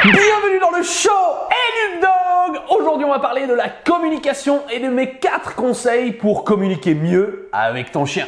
Bienvenue dans le show Educ Dog. Aujourd'hui on va parler de la communication et de mes 4 conseils pour communiquer mieux avec ton chien.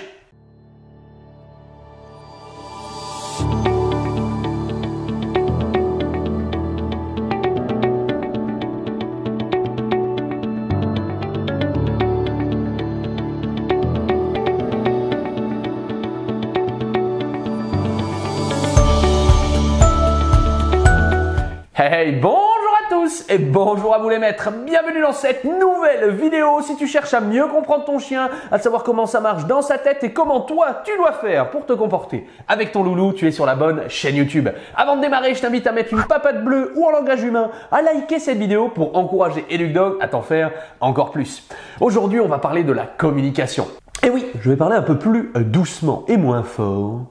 Hey, bonjour à tous et bonjour à vous les maîtres, bienvenue dans cette nouvelle vidéo. Si tu cherches à mieux comprendre ton chien, à savoir comment ça marche dans sa tête et comment toi tu dois faire pour te comporter avec ton loulou, tu es sur la bonne chaîne YouTube. Avant de démarrer, je t'invite à mettre une papate bleue ou en langage humain, à liker cette vidéo pour encourager Educ Dog à t'en faire encore plus. Aujourd'hui, on va parler de la communication. Et oui, je vais parler un peu plus doucement et moins fort.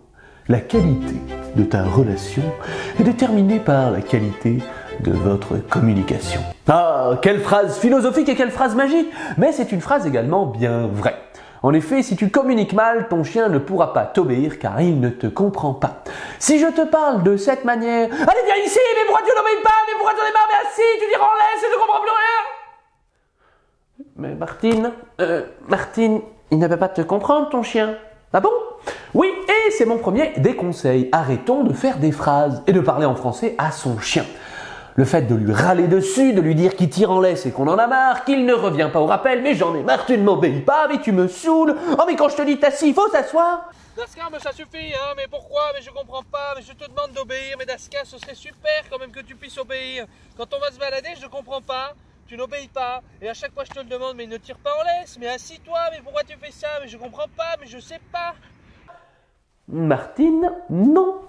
La qualité de ta relation est déterminée par la qualité de votre communication. Ah, quelle phrase philosophique et quelle phrase magique! Mais c'est une phrase également bien vraie. En effet, si tu communiques mal, ton chien ne pourra pas t'obéir car il ne te comprend pas. Si je te parle de cette manière, « Allez, viens ici, mais pourquoi tu n'obéis pas? Mais pourquoi tu n'en es pas? Mais assis, tu dis en laisse et je ne comprends plus rien !» Mais Martine, il ne peut pas te comprendre, ton chien. Ah bon? Oui, et c'est mon premier des conseils. Arrêtons de faire des phrases et de parler en français à son chien. Le fait de lui râler dessus, de lui dire qu'il tire en laisse et qu'on en a marre, qu'il ne revient pas au rappel, mais j'en ai marre, tu ne m'obéis pas, mais tu me saoules. Oh mais quand je te dis t'assis, il faut s'asseoir. Daska, mais ça suffit, hein, mais pourquoi? Mais je comprends pas, mais je te demande d'obéir, mais Daska, ce serait super quand même que tu puisses obéir. Quand on va se balader, je comprends pas. Tu n'obéis pas, et à chaque fois je te le demande, mais ne tire pas en laisse, mais assis-toi, mais pourquoi tu fais ça? Mais je comprends pas, mais je sais pas. Martine, non.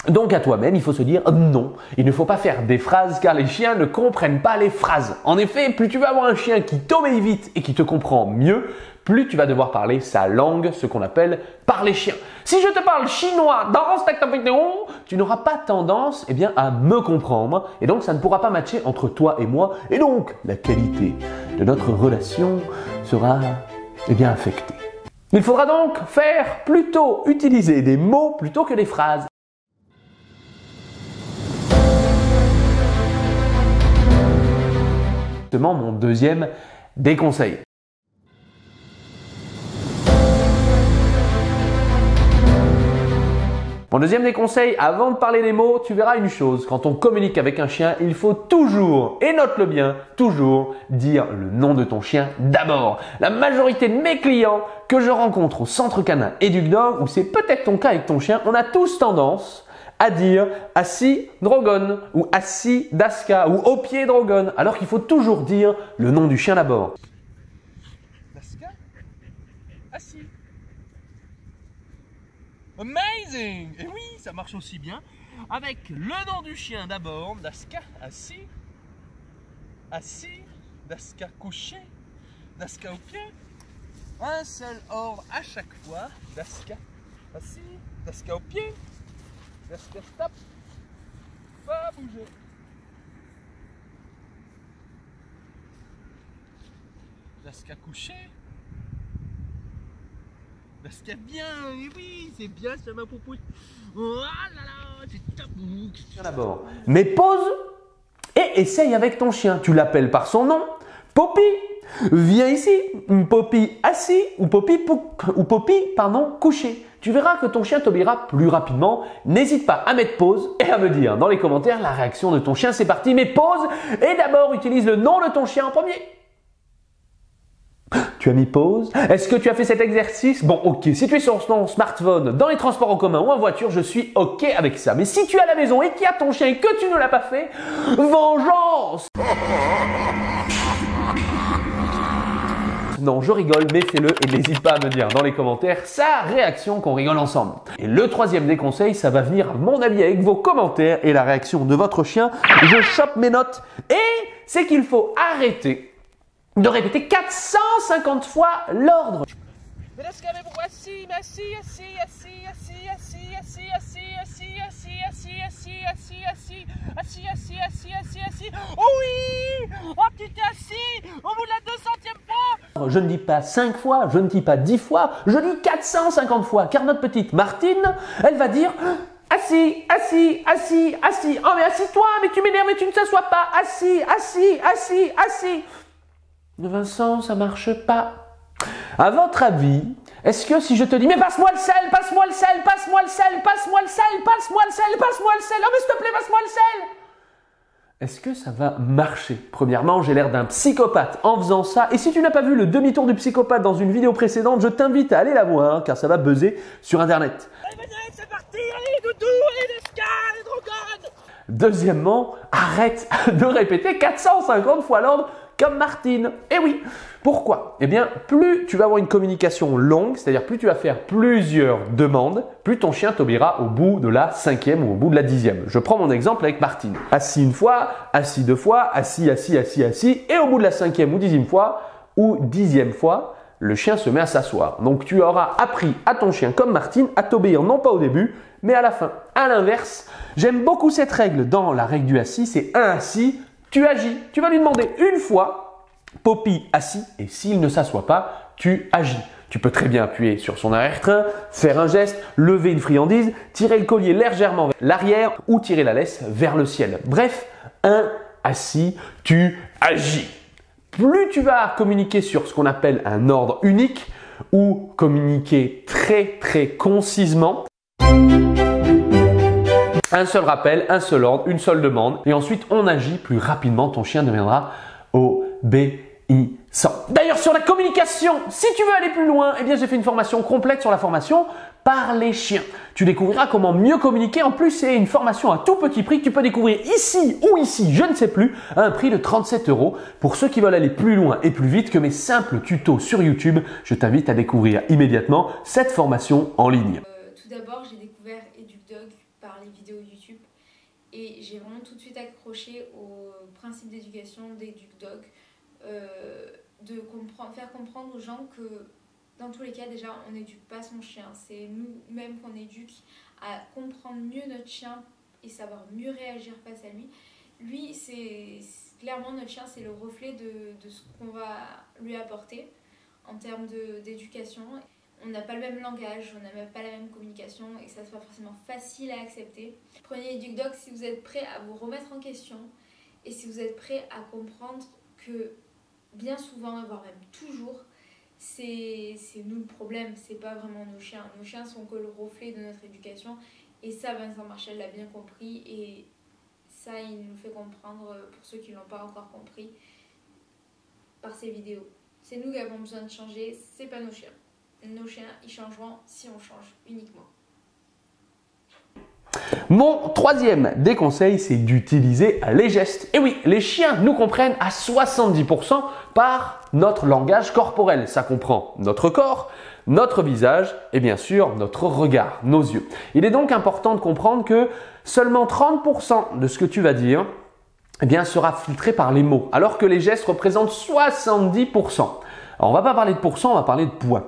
Donc à toi-même, il faut se dire non. Il ne faut pas faire des phrases car les chiens ne comprennent pas les phrases. En effet, plus tu vas avoir un chien qui t'obéit vite et qui te comprend mieux, plus tu vas devoir parler sa langue, ce qu'on appelle parler chien. Si je te parle chinois dans cette vidéo, tu n'auras pas tendance à me comprendre et donc ça ne pourra pas matcher entre toi et moi et donc la qualité de notre relation sera affectée. Il faudra donc utiliser des mots plutôt que des phrases. Mon deuxième des conseils. Mon deuxième des conseils, avant de parler des mots, tu verras une chose. Quand on communique avec un chien, il faut toujours, et note-le bien, toujours dire le nom de ton chien d'abord. La majorité de mes clients que je rencontre au centre canin Educ Dog, ou c'est peut-être ton cas avec ton chien, on a tous tendance à dire assis Drogon ou assis Daska ou au pied Drogon, alors qu'il faut toujours dire le nom du chien d'abord. Daska, assis. Amazing! Et oui, ça marche aussi bien avec le nom du chien d'abord. Daska, assis. Assis. Daska, couché. Daska au pied. Un seul ordre à chaque fois. Daska, assis. Daska au pied. Daska, stop. Pas bouger. Daska, couché. Daska, bien, et oui, c'est bien, ça ma poupouille. Oh là là, c'est top. D'abord, mais pause et essaye avec ton chien. Tu l'appelles par son nom. Poppy, viens ici. Poppy assis ou Poppy couché. Tu verras que ton chien t'obéira plus rapidement. N'hésite pas à mettre pause et à me dire dans les commentaires la réaction de ton chien. C'est parti, mets pause et d'abord utilise le nom de ton chien en premier. Tu as mis pause? Est-ce que tu as fait cet exercice? Bon, ok. Si tu es sur ton smartphone, dans les transports en commun ou en voiture, je suis ok avec ça. Mais si tu es à la maison et qu'il y a ton chien et que tu ne l'as pas fait, vengeance! Non, je rigole, mais fais-le et n'hésite pas à me dire dans les commentaires sa réaction qu'on rigole ensemble. Et le troisième des conseils, ça va venir à mon avis avec vos commentaires et la réaction de votre chien. Je chope mes notes et c'est qu'il faut arrêter de répéter 450 fois l'ordre. Mais Daska, mais pourquoi assis? Mais assis, assis, assis, assis, assis, assis, assis, assis, assis, assis, assis, assis, assis, assis, assis, assis, assis, assis. Oh oui! Oh, tu t'es assis au bout de la 200e fois! Je ne dis pas 5 fois, je ne dis pas 10 fois, je dis 450 fois. Car notre petite Martine, elle va dire assis, assis. assis, assis, assis. Oh mais assis-toi, mais tu m'énerves, mais tu ne t'assois pas. Assis, assis, assis, assis. Vincent, ça marche pas. À votre avis, est-ce que si je te dis, mais passe-moi le sel, passe-moi le sel, passe-moi le sel, passe-moi le sel, passe-moi le sel, passe-moi le sel, oh mais s'il te plaît, passe-moi le sel. Est-ce que ça va marcher? Premièrement, j'ai l'air d'un psychopathe en faisant ça. Et si tu n'as pas vu le demi-tour du psychopathe dans une vidéo précédente, je t'invite à aller la voir, car ça va buzzer sur Internet. Allez, c'est parti, allez, doudou, allez, Nesca, allez, Drogon. Deuxièmement, arrête de répéter 450 fois l'ordre comme Martine. Eh oui, pourquoi? Eh bien, plus tu vas avoir une communication longue, c'est-à-dire plus tu vas faire plusieurs demandes, plus ton chien t'obéira au bout de la 5e ou au bout de la 10e. Je prends mon exemple avec Martine. Assis une fois, assis deux fois, assis, assis, assis, assis, et au bout de la 5e ou 10e fois, ou 10e fois, le chien se met à s'asseoir. Donc tu auras appris à ton chien comme Martine à t'obéir non pas au début, mais à la fin. À l'inverse, j'aime beaucoup cette règle dans la règle du assis, c'est un assis, tu agis. Tu vas lui demander une fois, Poppy assis, et s'il ne s'assoit pas, tu agis. Tu peux très bien appuyer sur son arrière-train, faire un geste, lever une friandise, tirer le collier légèrement vers l'arrière ou tirer la laisse vers le ciel. Bref, un assis, tu agis. Plus tu vas communiquer sur ce qu'on appelle un ordre unique ou communiquer très concisement, un seul rappel, un seul ordre, une seule demande et ensuite on agit plus rapidement, ton chien deviendra obéissant. D'ailleurs sur la communication, si tu veux aller plus loin, eh bien j'ai fait une formation complète sur la formation par les chiens. Tu découvriras comment mieux communiquer. En plus, c'est une formation à tout petit prix que tu peux découvrir ici ou ici, je ne sais plus, à un prix de 37 €. Pour ceux qui veulent aller plus loin et plus vite que mes simples tutos sur YouTube, je t'invite à découvrir immédiatement cette formation en ligne. Tout d'abord, j'ai découvert EducDog par les vidéos YouTube et j'ai vraiment tout de suite accroché au principe d'éducation d'EducDog, faire comprendre aux gens que dans tous les cas, déjà, on n'éduque pas son chien. C'est nous-mêmes qu'on éduque à comprendre mieux notre chien et savoir mieux réagir face à lui. Lui, c'est clairement notre chien, c'est le reflet de ce qu'on va lui apporter en termes d'éducation. On n'a pas le même langage, on n'a même pas la même communication et ça soit forcément facile à accepter. Prenez EducDog si vous êtes prêt à vous remettre en question et si vous êtes prêt à comprendre que bien souvent, voire même toujours, c'est nous le problème, c'est pas vraiment nos chiens. Nos chiens sont que le reflet de notre éducation et ça, Vincent Marchal l'a bien compris et ça, il nous fait comprendre, pour ceux qui ne l'ont pas encore compris, par ses vidéos. C'est nous qui avons besoin de changer, c'est pas nos chiens. Nos chiens, ils changeront si on change uniquement. Mon troisième des conseils, c'est d'utiliser les gestes. Et oui, les chiens nous comprennent à 70% par notre langage corporel. Ça comprend notre corps, notre visage et bien sûr notre regard, nos yeux. Il est donc important de comprendre que seulement 30% de ce que tu vas dire eh bien, sera filtré par les mots, alors que les gestes représentent 70%. Alors, on ne va pas parler de pourcent, on va parler de points.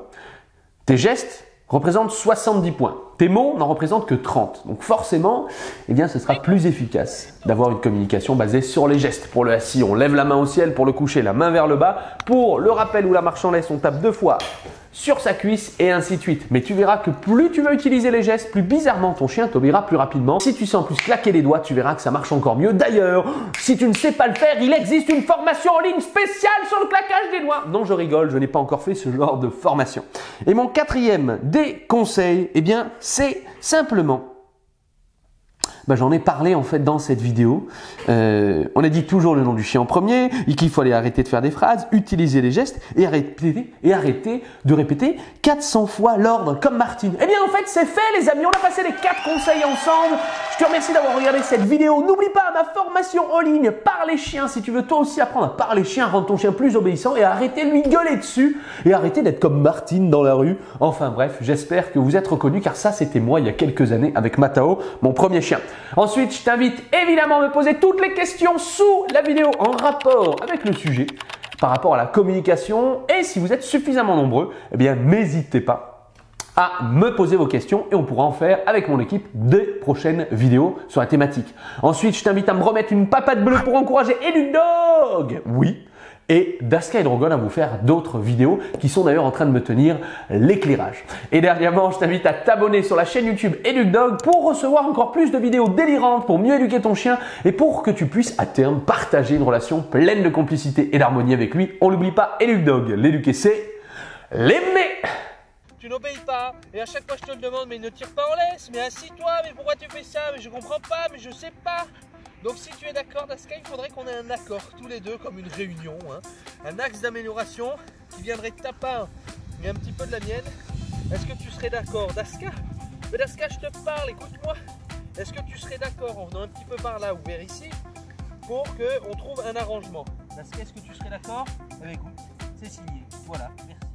Tes gestes représentent 70 points. Tes mots n'en représentent que 30. Donc forcément, eh bien, ce sera plus efficace d'avoir une communication basée sur les gestes. Pour le assis, on lève la main au ciel. Pour le coucher, la main vers le bas. Pour le rappel ou la marche en laisse, on tape 2 fois sur sa cuisse et ainsi de suite. Mais tu verras que plus tu vas utiliser les gestes, plus bizarrement ton chien t'obéira plus rapidement. Si tu sais en plus claquer les doigts, tu verras que ça marche encore mieux. D'ailleurs, si tu ne sais pas le faire, il existe une formation en ligne spéciale sur le claquage des doigts. Non, je rigole, je n'ai pas encore fait ce genre de formation. Et mon quatrième des conseils, eh bien, c'est simplement, j'en ai parlé en fait dans cette vidéo. On a dit toujours le nom du chien en premier et qu'il fallait arrêter de faire des phrases, utiliser les gestes et arrêter de répéter 400 fois l'ordre comme Martine. Eh bien en fait c'est fait les amis, on a passé les 4 conseils ensemble. Je te remercie d'avoir regardé cette vidéo. N'oublie pas ma formation en ligne par les chiens si tu veux toi aussi apprendre à parler chien, rendre ton chien plus obéissant et arrêter de lui gueuler dessus et arrêter d'être comme Martine dans la rue. Enfin bref, j'espère que vous êtes reconnus car ça c'était moi il y a quelques années avec Matao, mon premier chien. Ensuite, je t'invite évidemment à me poser toutes les questions sous la vidéo en rapport avec le sujet, par rapport à la communication. Et si vous êtes suffisamment nombreux, eh bien, n'hésitez pas à me poser vos questions et on pourra en faire avec mon équipe des prochaines vidéos sur la thématique. Ensuite, je t'invite à me remettre une papate bleue pour encourager EducDog. Oui. et Daska et Drogon à vous faire d'autres vidéos qui sont d'ailleurs en train de me tenir l'éclairage. Et dernièrement, je t'invite à t'abonner sur la chaîne YouTube EducDog pour recevoir encore plus de vidéos délirantes pour mieux éduquer ton chien et pour que tu puisses à terme partager une relation pleine de complicité et d'harmonie avec lui. On l'oublie pas, EducDog, l'éduquer c'est l'aimer. Tu n'obéis pas, et à chaque fois je te le demande, mais ne tire pas en laisse, mais assis-toi, mais pourquoi tu fais ça, mais je comprends pas, mais je sais pas. Donc si tu es d'accord, Daska, il faudrait qu'on ait un accord tous les deux, comme une réunion, hein. Un axe d'amélioration qui viendrait de ta part et un petit peu de la mienne. Est-ce que tu serais d'accord, Daska? Mais Daska, je te parle, écoute-moi. Est-ce que tu serais d'accord en venant un petit peu par là ou vers ici pour qu'on trouve un arrangement? Daska, est-ce que tu serais d'accord? Eh bien, écoute, c'est signé, voilà, merci.